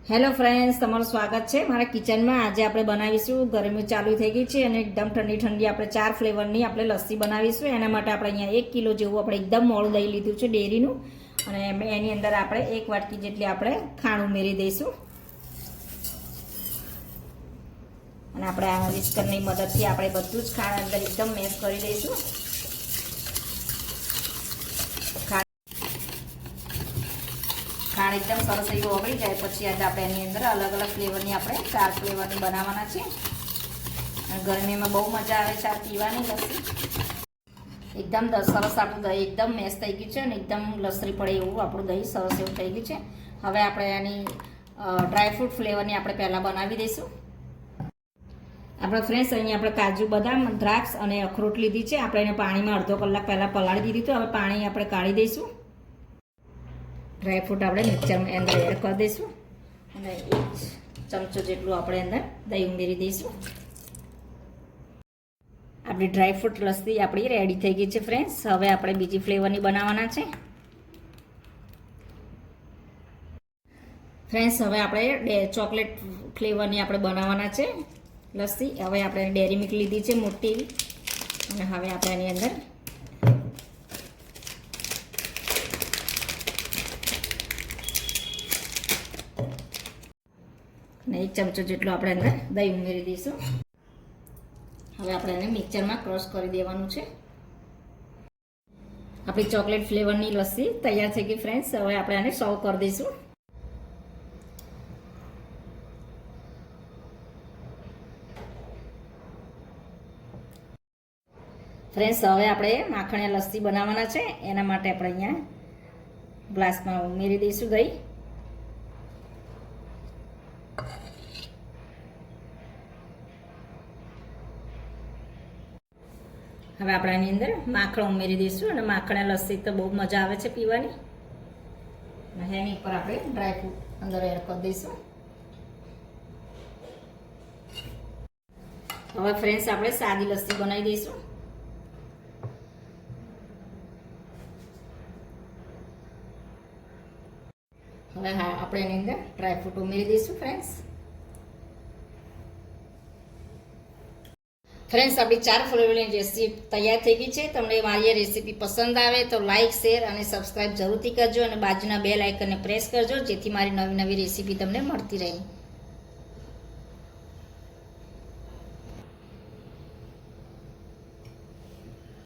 Hello friends, તમારું સ્વાગત છે મારા કિચનમાં। આજે આપણે બનાવીશું, ગરમી ચાલુ થઈ ગઈ છે અને એકદમ ઠંડી ઠંડી આપણે 4 ફ્લેવરની આપણે લસ્સી બનાવીશું। એના માટે આપણે અહીંયા 1 કિલો જેવું આપણે એકદમ મોળું દહીં લીધું છે ડેરીનું, અને એની અંદર આપણે 1 વાટકી જેટલી આપણે ખાંડ ઉમેરી દઈશું અને આપણે આ વિસ્કરની મદદથી આપણે બધું જ ખાંડ અંદર એકદમ મેશ કરી દઈશું। ખાંડ એકદમ સરસ એવી ઓગળી જાય પછી આજે આપણે એની અંદર અલગ અલગ ફ્લેવરની આપણે 4 ફ્લેવરની બનાવવાના છે। ગરમીમાં બહુ મજા આવે છે આ પીવાની લસ્સી। એકદમ સરસ આપણું દહીં એકદમ મેશ થઈ ગયું છે અને એકદમ લસરી પડે એવું આપણું દહીં સરસ એવું થઈ ગયું છે। હવે આપણે આની ડ્રાયફ્રૂટ ફ્લેવરની આપણે પહેલાં બનાવી દઈશું। આપણે ફ્રેન્ડ્સ અહીંયા આપણે કાજુ, બદામ, દ્રાક્ષ અને અખરોટ લીધી છે। આપણે એને પાણીમાં અડધો કલાક પહેલાં પલાળી દીધી તો હવે પાણી આપણે કાઢી દઈશું। ડ્રાયફ્રૂટ આપણે મિક્સરમાં અંદર એડ કરી દઈશું અને 1 ચમચો જેટલું આપણે અંદર દહીં ઉમેરી દઈશું। આપણી ડ્રાયફ્રૂટ લસ્સી આપણી રેડી થઈ ગઈ છે ફ્રેન્ડ્સ। હવે આપણે બીજી ફ્લેવરની બનાવવાના છે ફ્રેન્ડ્સ। હવે આપણે ચોકલેટ ફ્લેવરની આપણે બનાવવાના છે લસ્સી। હવે આપણે ડેરી મિલ્ક લીધી છે મોટી અને હવે આપણે એની અંદર અને 1 ચમચો જેટલું આપણે અંદર દહીં ઉમેરી દઈશું। હવે આપણે એને મિક્સરમાં ક્રશ કરી દેવાનું છે। આપણી ચોકલેટ ફ્લેવરની લસ્સી તૈયાર થઈ ગઈ ફ્રેન્ડ્સ। હવે આપણે આને સર્વ કરી દઈશું। ફ્રેન્ડ્સ, હવે આપણે માખણીયા લસ્સી બનાવવાના છે। એના માટે આપણે અહીંયા ગ્લાસમાં ઉમેરી દઈશું દહીં। હવે આપણે આની અંદર માખણ ઉમેરી દઈશું અને માખણા લસ્સી તો બહુ મજા આવે છે પીવાની। અને એની ઉપર આપણે ડ્રાયફ્રૂટ અંદર એડ કરી દઈશું। હવે ફ્રેન્ડ્સ આપણે સાદી લસ્સી બનાવી દઈશું। હવે હા આપણે એની અંદર ડ્રાયફ્રૂટ ઉમેરી દઈશું ફ્રેન્ડ્સ। ફ્રેન્ડ્સ, આપણી 4 ફ્લેવરની રેસીપી તૈયાર થઈ ગઈ છે। તમને મારી આ રેસીપી પસંદ આવે તો લાઇક, શેર અને સબસ્ક્રાઈબ જરૂરથી કરજો અને બાજુના બેલ આઇકનને પ્રેસ કરજો, જેથી મારી નવી નવી રેસીપી તમને મળતી રહે।